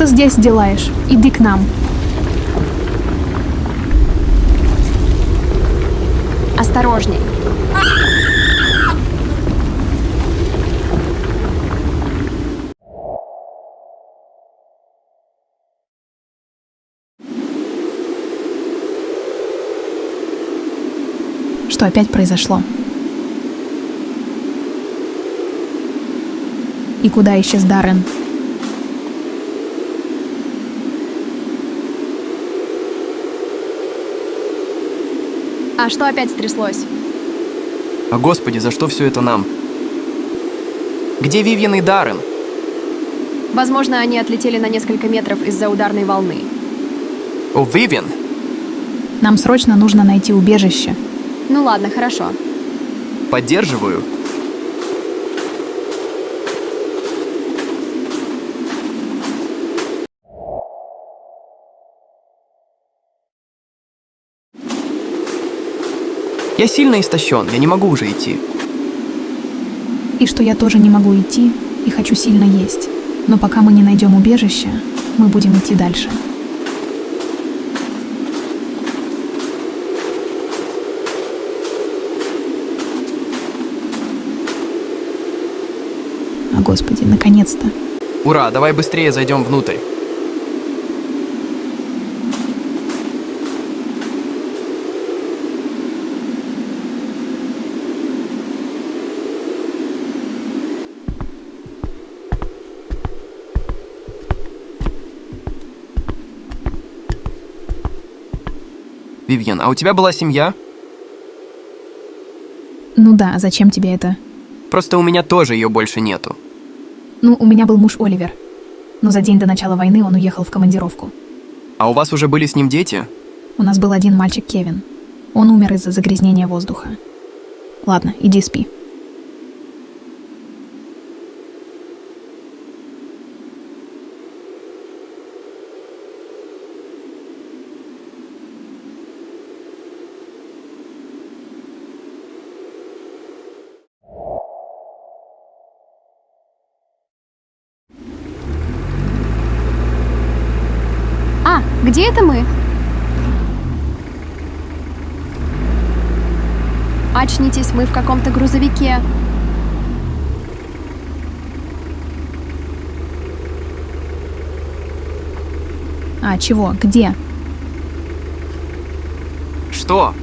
ты здесь делаешь? Иди к нам. Осторожней. Что опять произошло? И куда исчез Даррен? А что опять стряслось? О господи, за что все это нам? Где Вивьен и Даррен? Возможно, они отлетели на несколько метров из-за ударной волны. О, Вивьен! Нам срочно нужно найти убежище. Ну ладно, хорошо. Поддерживаю. Я сильно истощен, я не могу уже идти. И что я тоже не могу идти и хочу сильно есть. Но пока мы не найдем убежище, мы будем идти дальше. О, Господи, наконец-то. Ура, давай быстрее зайдем внутрь. Вивьен, а у тебя была семья? Ну да, зачем тебе это? Просто у меня тоже ее больше нету. Ну, у меня был муж Оливер. Но за день до начала войны он уехал в командировку. А у вас уже были с ним дети? У нас был один мальчик Кевин. Он умер из-за загрязнения воздуха. Ладно, иди спи. А, где это мы? Очнитесь, мы в каком-то грузовике. А, чего? Где? Что?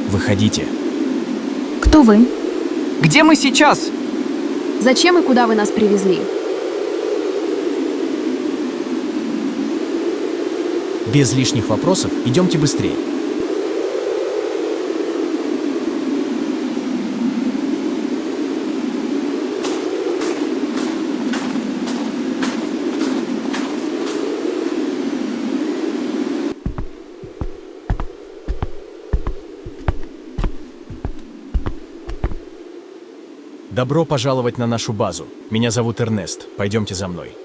Выходите. Кто вы? Где мы сейчас? Зачем и куда вы нас привезли? Без лишних вопросов идемте быстрее. Добро пожаловать на нашу базу. Меня зовут Эрнест. Пойдемте за мной.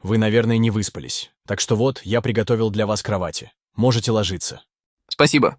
Вы, наверное, не выспались. Так что вот, я приготовил для вас кровати. Можете ложиться. Спасибо.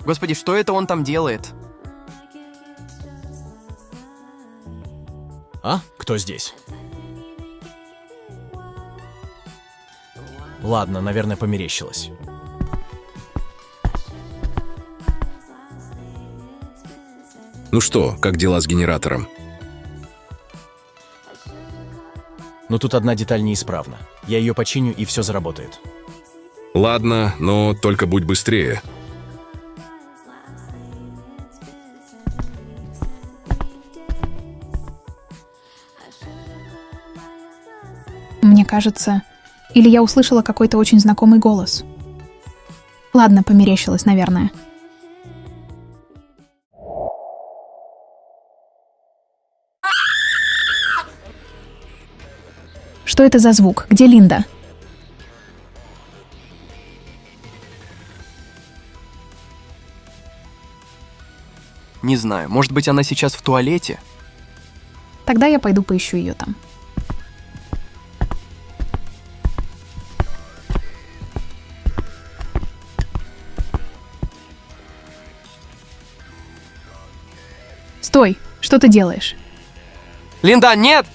Господи, что это он там делает? А? Кто здесь? Ладно, наверное, померещилось. Ну что, как дела с генератором? но тут одна деталь неисправна. Я ее починю, и все заработает. Ладно, но только будь быстрее. Мне кажется, или я услышала какой-то очень знакомый голос. Ладно, померещилось, наверное. Что это за звук? Где Линда? Не знаю, может быть, она сейчас в туалете? Тогда я пойду поищу ее там. Стой! Что ты делаешь? Линда, нет!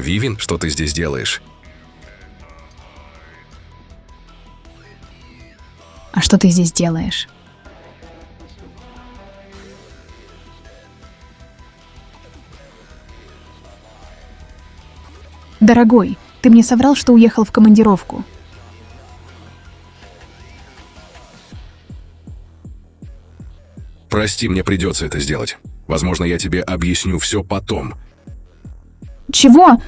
Вивин, что ты здесь делаешь? А что ты здесь делаешь? Дорогой, ты мне соврал, что уехал в командировку. Прости, мне придется это сделать. Возможно, я тебе объясню все потом. Чего?